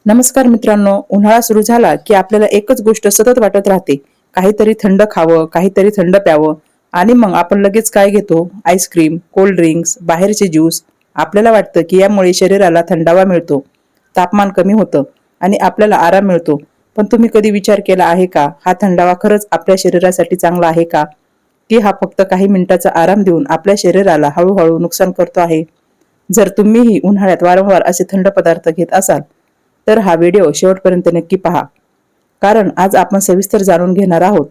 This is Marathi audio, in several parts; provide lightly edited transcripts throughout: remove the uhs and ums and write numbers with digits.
नमस्कार मित्रांनो, उन्हाळा सुरू झाला की आपल्याला एकच गोष्ट सतत वाटत राहते, काहीतरी थंड खावं, काहीतरी थंड प्यावं. आणि मग आपण लगेच काय घेतो? आईस्क्रीम, कोल्ड ड्रिंक्स, बाहेरचे ज्यूस. आपल्याला वाटतं की यामुळे शरीराला थंडावा मिळतो, तापमान कमी होतं आणि आपल्याला आराम मिळतो. पण तुम्ही कधी विचार केला आहे का, हा थंडावा खरंच आपल्या शरीरासाठी चांगला आहे का, की हा फक्त काही मिनिटाचा आराम देऊन आपल्या शरीराला हळूहळू नुकसान करतो आहे? जर तुम्हीही उन्हाळ्यात वारंवार असे थंड पदार्थ घेत असाल तर हा व्हिडिओ शेवटपर्यंत नक्की पहा, कारण आज आपण सविस्तर जाणून घेणार आहोत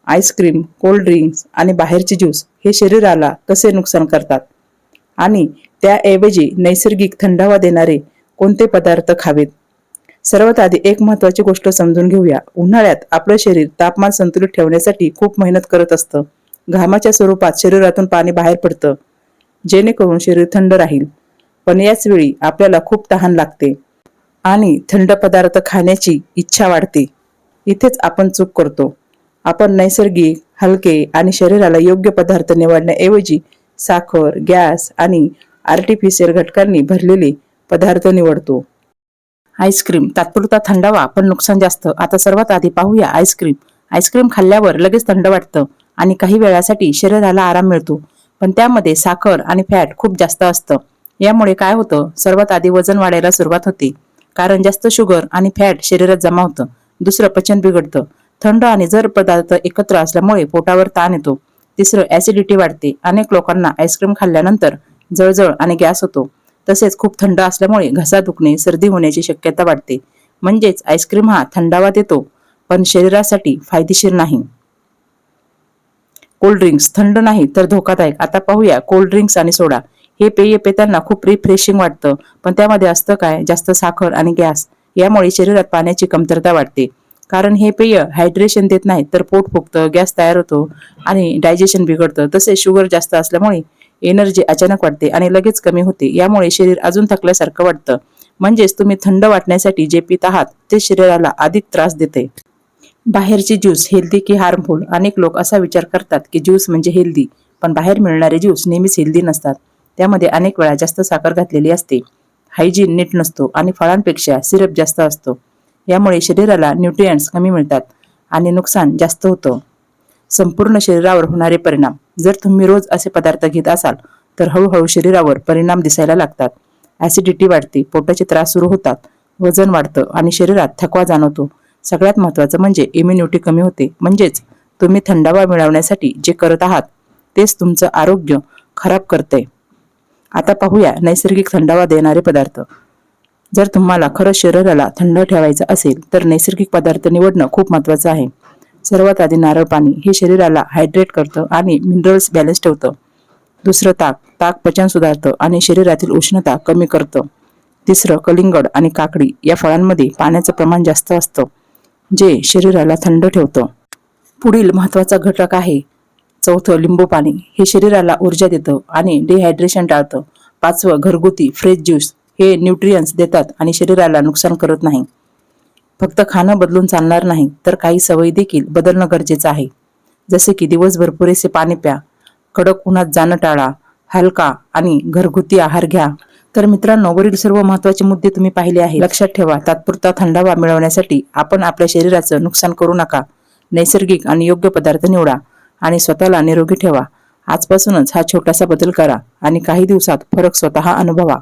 आईस्क्रीम, कोल्ड ड्रिंक्स आणि बाहेरचे ज्यूस हे शरीराला कसे नुकसान करतात आणि त्याऐवजी नैसर्गिक थंडावा देणारे कोणते पदार्थ खावेत. सर्वात आधी एक महत्त्वाची गोष्ट समजून घेऊया. उन्हाळ्यात आपलं शरीर तापमान संतुलित ठेवण्यासाठी खूप मेहनत करत असतं. घामाच्या स्वरूपात शरीरातून पाणी बाहेर पडतं, जेणेकरून शरीर थंड राहील. पण याच वेळी आपल्याला खूप तहान लागते आणि थंड पदार्थ खाण्याची इच्छा वाढते. इथेच आपण चूक करतो. आपण नैसर्गिक, हलके आणि शरीराला योग्य पदार्थ निवडण्याऐवजी साखर, गॅस आणि आर्टिफिशियल घटकांनी भरलेले पदार्थ निवडतो. आईस्क्रीम तात्पुरता थंडावा पण नुकसान जास्त. आता सर्वात आधी पाहूया आईस्क्रीम. आईस्क्रीम खाल्ल्यावर लगेच थंड वाटतं आणि काही वेळासाठी शरीराला आराम मिळतो, पण त्यामध्ये साखर आणि फॅट खूप जास्त असतं. यामुळे काय होतं? सर्वात आधी वजन वाढायला सुरुवात होते, कारण जास्त शुगर आणि फॅट शरीरात जमा होतं. दुसरं, पचन बिघडतं. थंड आणि जड पदार्थ एकत्र असल्यामुळे पोटावर ताण येतो. तिसरं, ऍसिडिटी वाढते. अनेक लोकांना आईस्क्रीम खाल्ल्यानंतर जळजळ आणि गॅस होतो. तसेच खूप थंड असल्यामुळे घसा दुखणे, सर्दी होण्याची शक्यता वाढते. म्हणजेच आईस्क्रीम हा थंडावा देतो, पण शरीरासाठी फायदेशीर नाही. कोल्ड ड्रिंक्स थंड नाही तर धोकादायक. आता पाहूया कोल्ड ड्रिंक्स आणि सोडा. हे पेय पिताना खूप रिफ्रेशिंग वाटतं, पण त्यामध्ये असतं काय? जास्त साखर आणि गॅस. यामुळे शरीरात पाण्याची कमतरता वाढते, कारण हे पेय हायड्रेशन देत नाही तर पोट फुगतं, गॅस तयार होतो आणि डायजेशन बिघडतं. तसेच शुगर जास्त असल्यामुळे एनर्जी अचानक वाढते आणि लगेच कमी होते. यामुळे शरीर अजून थकल्यासारखं वाटतं. म्हणजेच तुम्ही थंड वाटण्यासाठी जे पित आहात ते शरीराला अधिक त्रास देते. बाहेरचे ज्यूस हेल्दी की हार्मफुल? अनेक लोक असा विचार करतात की ज्यूस म्हणजे हेल्दी, पण बाहेर मिळणारे ज्यूस नेहमीच हेल्दी नसतात. त्यामध्ये अनेक वेळा जास्त साखर घातलेली असते, हायजीन नीट नसतो आणि फळांपेक्षा सिरप जास्त असतो. यामुळे शरीराला न्यूट्रिएंट्स कमी मिळतात आणि नुकसान जास्त होतं. संपूर्ण शरीरावर होणारे परिणाम. जर तुम्ही रोज असे पदार्थ घेत असाल तर हळूहळू शरीरावर परिणाम दिसायला लागतात. ऍसिडिटी वाढते, पोटाचे त्रास सुरू होतात, वजन वाढतं आणि शरीरात थकवा जाणवतो. सगळ्यात महत्त्वाचं म्हणजे इम्युनिटी कमी होते. म्हणजेच तुम्ही थंडावा मिळवण्यासाठी जे करत आहात तेच तुमचं आरोग्य खराब करते. आता पाहूया नैसर्गिक थंडावा देणारे पदार्थ. जर तुम्हाला खरंच शरीराला थंड ठेवायचं असेल तर नैसर्गिक पदार्थ निवडणं खूप महत्त्वाचं आहे. सर्वात आधी नारळ पाणी. हे शरीराला हायड्रेट करतं आणि मिनरल्स बॅलन्स ठेवतं. दुसरं, ताक. ताक पचन सुधारतं आणि शरीरातील उष्णता कमी करतं. तिसरं, कलिंगड आणि काकडी. या फळांमध्ये पाण्याचं प्रमाण जास्त असतं, जे शरीराला थंड ठेवतं. पुढील महत्त्वाचा घटक आहे चौथं, लिंबू पाणी. हे शरीराला ऊर्जा देतं आणि डिहायड्रेशन टाळतं. पाचवं, घरगुती फ्रेश ज्यूस. हे न्यूट्रियन्स देतात आणि शरीराला नुकसान करत नाही. फक्त खाणं बदलून चालणार नाही, तर काही सवयी देखील बदलणं गरजेचं आहे. जसे की दिवसभर पुरेसे पाणी प्या, कडक उन्हात जाणं टाळा, हलका आणि घरगुती आहार घ्या. तर मित्रांनो, वरील सर्व महत्त्वाचे मुद्दे तुम्ही पाहिले आहेत. लक्षात ठेवा, तात्पुरता थंडावा मिळवण्यासाठी आपण आपल्या शरीराचं नुकसान करू नका. नैसर्गिक आणि योग्य पदार्थ निवडा आणि स्वतःला निरोगी ठेवा. आजपासूनच हा छोटासा बदल करा आणि काही दिवसात फरक स्वतः अनुभवा.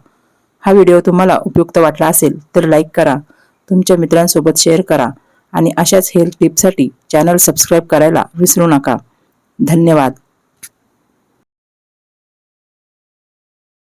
हा व्हिडिओ तुम्हाला उपयुक्त वाटला असेल तर लाईक करा, तुमच्या मित्रांसोबत शेअर करा आणि अशाच हेल्थ टिप्ससाठी चॅनल सबस्क्राईब करायला विसरू नका. धन्यवाद.